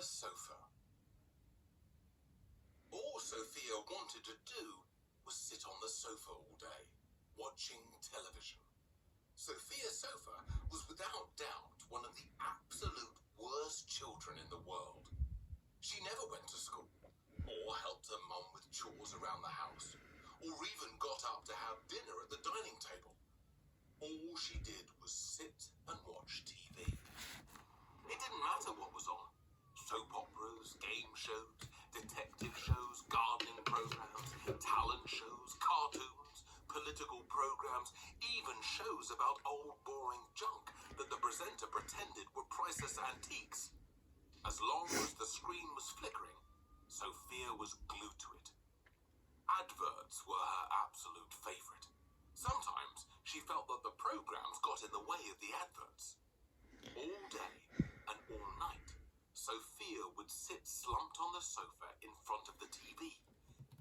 Sophia's sofa. All Sophia wanted to do was sit on the sofa all day, watching television. Sophia's sofa was without doubt one of the absolute worst children in the world. She never went to school, or helped her mum with chores around the house, or even got up to have dinner at the dining table. All she did was sit and watch TV. It didn't matter what was on. Soap operas, game shows, detective shows, gardening programs, talent shows, cartoons, political programs, even shows about old boring junk that the presenter pretended were priceless antiques. As long as the screen was flickering, Sophia was glued to it. Adverts were her absolute favorite. Sometimes she felt that the programs got in the way of the adverts. All day and all night, Sophia would sit slumped on the sofa in front of the TV,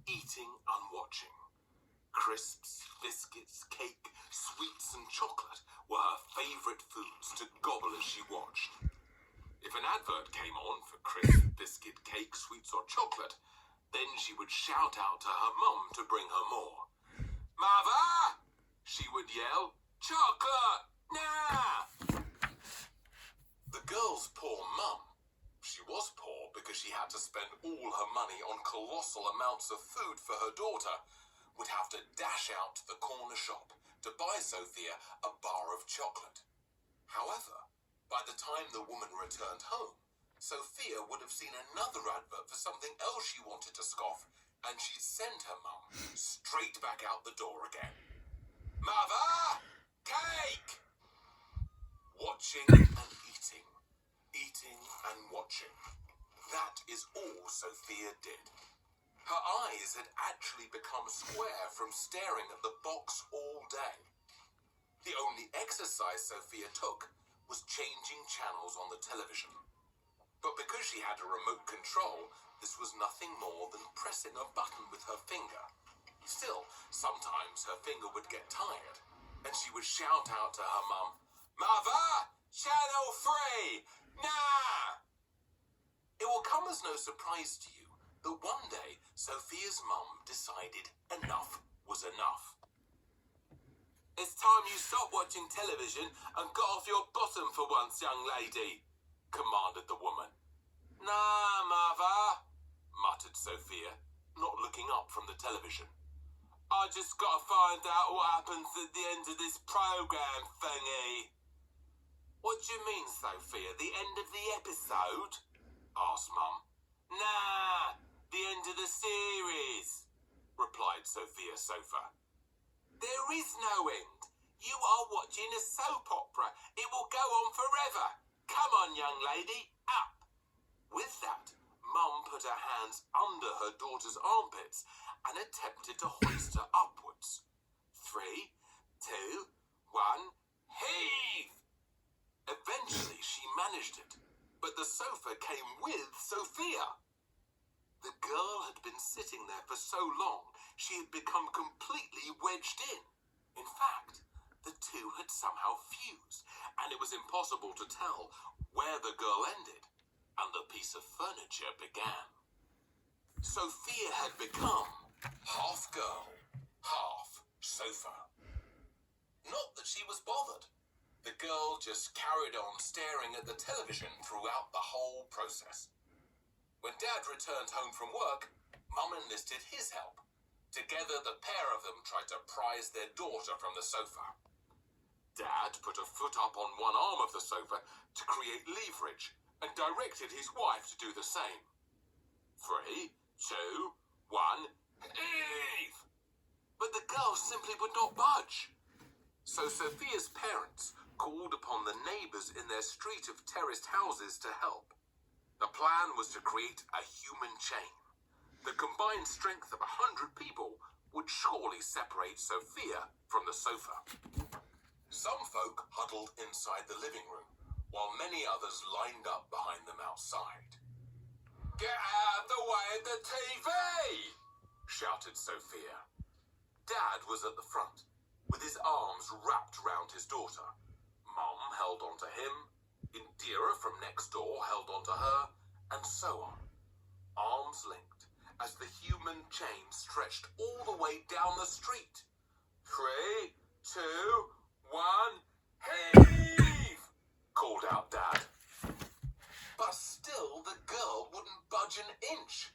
eating and watching. Crisps, biscuits, cake, sweets and chocolate were her favorite foods to gobble as she watched. If an advert came on for crisp, biscuit, cake, sweets or chocolate, then she would shout out to her mum to bring her more. "Mother!" she would yell. "Chocolate! Now!" The girl's poor mum, she was poor because she had to spend all her money on colossal amounts of food for her daughter, would have to dash out to the corner shop to buy Sophia a bar of chocolate. However, by the time the woman returned home, Sophia would have seen another advert for something else she wanted to scoff, and she'd send her mum straight back out the door again. "Mother! Cake!" Watching and eating, eating and watching. That is all Sophia did. Her eyes had actually become square from staring at the box all day. The only exercise Sophia took was changing channels on the television. But because she had a remote control, this was nothing more than pressing a button with her finger. Still, sometimes her finger would get tired, and she would shout out to her mum, "Mother! Channel 3! Now!" It will come as no surprise to you that one day Sophia's mum decided enough was enough. "It's time you stopped watching television and got off your bottom for once, young lady," commanded the woman. "Nah, Mother," muttered Sophia, not looking up from the television. "I just gotta find out what happens at the end of this program thingy." "What do you mean, Sophia? The end of the episode?" asked Mum. "Nah, the end of the series," replied Sophia's sofa. "There is no end. You are watching a soap opera. It will go on forever. Come on, young lady, up." With that, Mum put her hands under her daughter's armpits and attempted to hoist her upwards. 3, 2, 1, heave! Eventually, she managed it, but the sofa came with Sophia. The girl had been sitting there for so long, she had become completely wedged in. In fact, the two had somehow fused, and it was impossible to tell where the girl ended and the piece of furniture began. Sophia had become half girl, half sofa. Not that she was bothered. The girl just carried on staring at the television throughout the whole process. When Dad returned home from work, Mum enlisted his help. Together, the pair of them tried to prise their daughter from the sofa. Dad put a foot up on one arm of the sofa to create leverage and directed his wife to do the same. 3, 2, 1, heave! But the girl simply would not budge. So Sophia's parents called upon the neighbors in their street of terraced houses to help. The plan was to create a human chain. The combined strength of 100 people would surely separate Sophia from the sofa. Some folk huddled inside the living room, while many others lined up behind them outside. "Get out of the way of the TV!" shouted Sophia. Dad was at the front, with his arms wrapped round his daughter. Mum held onto him, Indira from next door held onto her, and so on, arms linked, as the human chain stretched all the way down the street. 3, 2, 1, heave! Called out Dad. But still, the girl wouldn't budge an inch.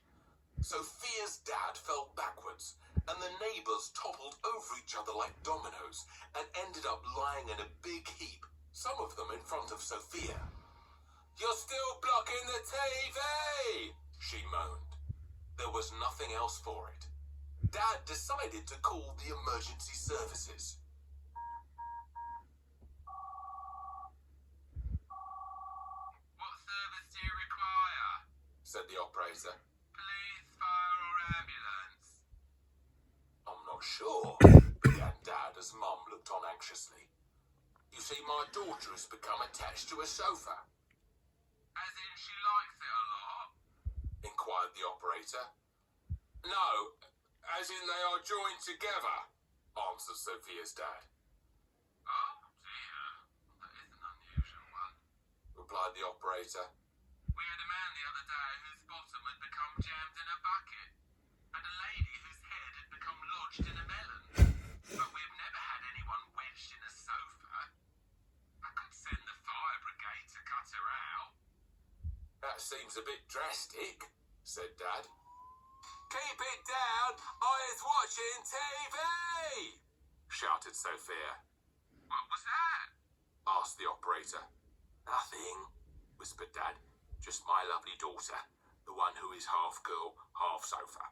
Sophia's dad fell backwards, and the neighbors toppled over each other like dominoes and ended up lying in a big heap, some of them in front of Sophia. "You're still blocking the TV!" she moaned. There was nothing else for it. Dad decided to call the emergency services. "What service do you require?" said the operator. "Police, fire or ambulance?" "I'm not sure," began Dad as Mum looked on anxiously. "You see, my daughter has become attached to a sofa." "As in she likes it a lot?" inquired the operator. "No, as in they are joined together," answered Sophia's dad. "Oh dear, that is an unusual one," replied the operator. "We had a man the other day whose bottom had become jammed in a bucket, and a lady whose head had become lodged in a melon. But we've never had anyone wedged in a sofa. I could send the fire brigade to cut her out." "That seems a bit drastic," said Dad. "Keep it down, I is watching TV!" shouted Sophia. "What was that?" asked the operator. "Nothing," whispered Dad. "Just my lovely daughter, the one who is half girl, half sofa."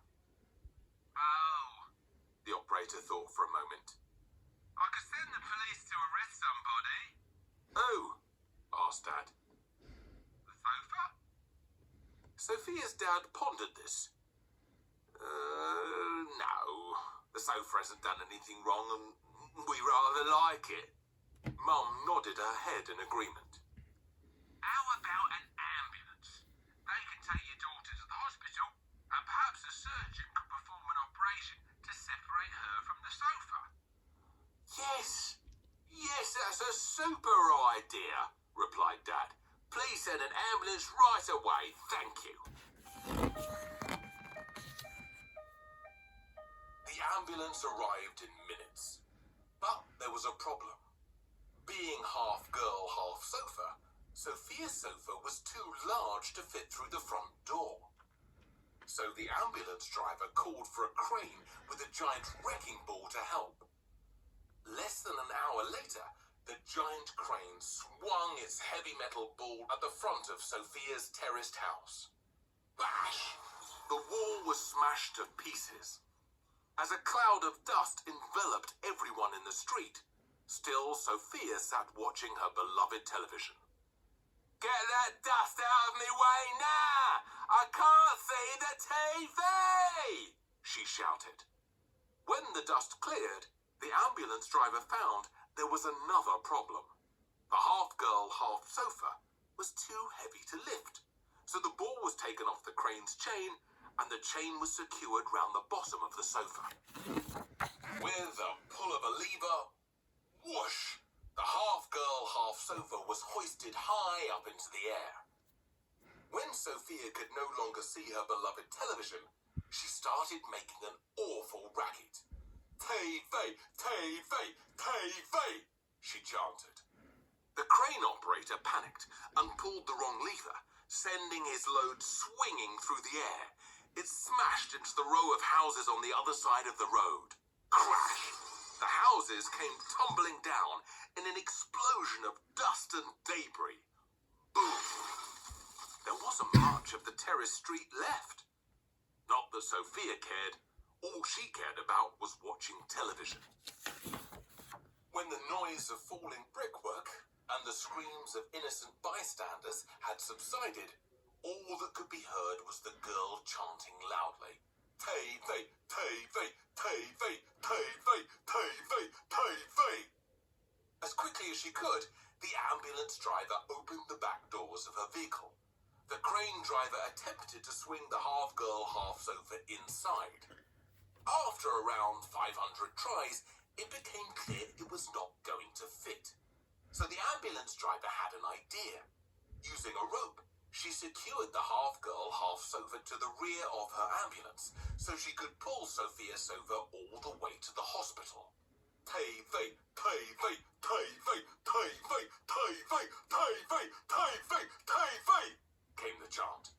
"Oh, The operator thought for a moment. I could send the police to arrest somebody." "Who?" asked Dad. "The sofa?" Sophia's dad pondered this. No. The sofa hasn't done anything wrong and we rather like it." Mum nodded her head in agreement. "How about an ambulance? They can take your daughter to the hospital, and perhaps a surgeon could perform an operation to separate her from the sofa." Yes, that's a super idea," replied Dad. "Please send an ambulance right away, thank you." The ambulance arrived in minutes, but there was a problem. Being half girl, half sofa, Sophia's sofa was too large to fit through the front door. So the ambulance driver called for a crane with a giant wrecking ball to help. Less than an hour later, the giant crane swung its heavy metal ball at the front of Sophia's terraced house. Bash! The wall was smashed to pieces. As a cloud of dust enveloped everyone in the street, still Sophia sat watching her beloved television. "Get that dust out of me way now! I can't see the TV!" she shouted. When the dust cleared, the ambulance driver found there was another problem. The half-girl, half-sofa was too heavy to lift, so the ball was taken off the crane's chain and the chain was secured round the bottom of the sofa. With a pull of a lever, whoosh! The half-girl, half-sofa was hoisted high up into the air. When Sophia could no longer see her beloved television, she started making an awful racket. "TV, TV, TV!" she chanted. The crane operator panicked and pulled the wrong lever, sending his load swinging through the air. It smashed into the row of houses on the other side of the road. Crash! The houses came tumbling down in an explosion of dust and debris. Boom! There wasn't much of the terrace street left. Not that Sophia cared. All she cared about was watching television. When the noise of falling brickwork and the screams of innocent bystanders had subsided, all that could be heard was the girl chanting loudly, "TV, TV, TV, TV, TV, TV!" As quickly as she could, the ambulance driver opened the back doors of her vehicle. The crane driver attempted to swing the half-girl, half-sofa inside. After around 500 tries, it became clear it was not going to fit. So the ambulance driver had an idea. Using a rope, She secured the half-girl, half-sofa to the rear of her ambulance so she could pull Sofia Sofa all the way to the hospital. TV, TV, TV, TV, TV, TV, TV, TV, came the chant.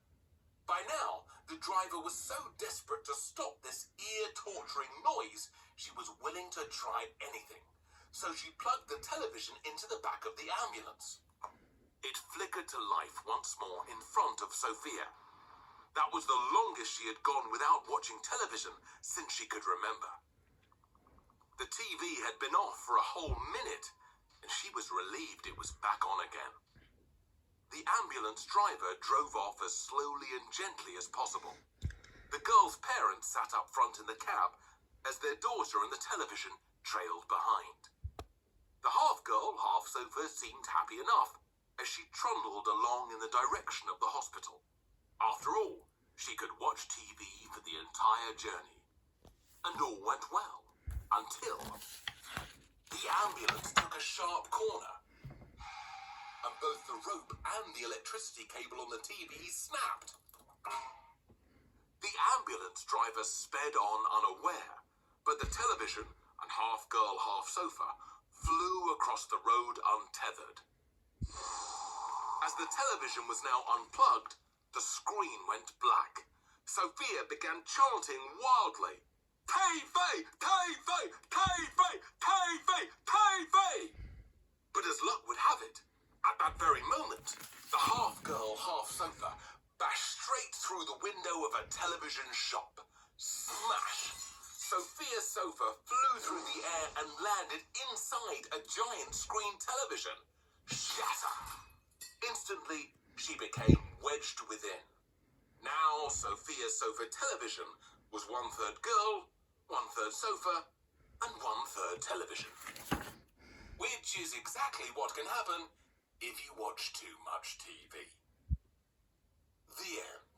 By now, the driver was so desperate to stop this ear-torturing noise, she was willing to try anything. So she plugged the television into the back of the ambulance. It flickered to life once more in front of Sofia. That was the longest she had gone without watching television since she could remember. The TV had been off for a whole minute, and she was relieved it was back on again. The ambulance driver drove off as slowly and gently as possible. The girl's parents sat up front in the cab as their daughter and the television trailed behind. The half-girl, half-sofa seemed happy enough as she trundled along in the direction of the hospital. After all, she could watch TV for the entire journey. And all went well, until the ambulance took a sharp corner, and both the rope and the electricity cable on the TV snapped. The ambulance driver sped on unaware, but the television and half-girl, half-sofa flew across the road untethered. As the television was now unplugged, the screen went black. Sofia began chanting wildly, TV! TV! TV! TV! TV! But as luck would have it, at that very moment, the half-girl, half-sofa bashed straight through the window of a television shop. Smash! Sofia's sofa flew through the air and landed inside a giant screen television. Shatter! Instantly, she became wedged within. Now, Sofia's sofa television was 1/3 girl, 1/3 sofa, and 1/3 television. Which is exactly what can happen if you watch too much TV. The end.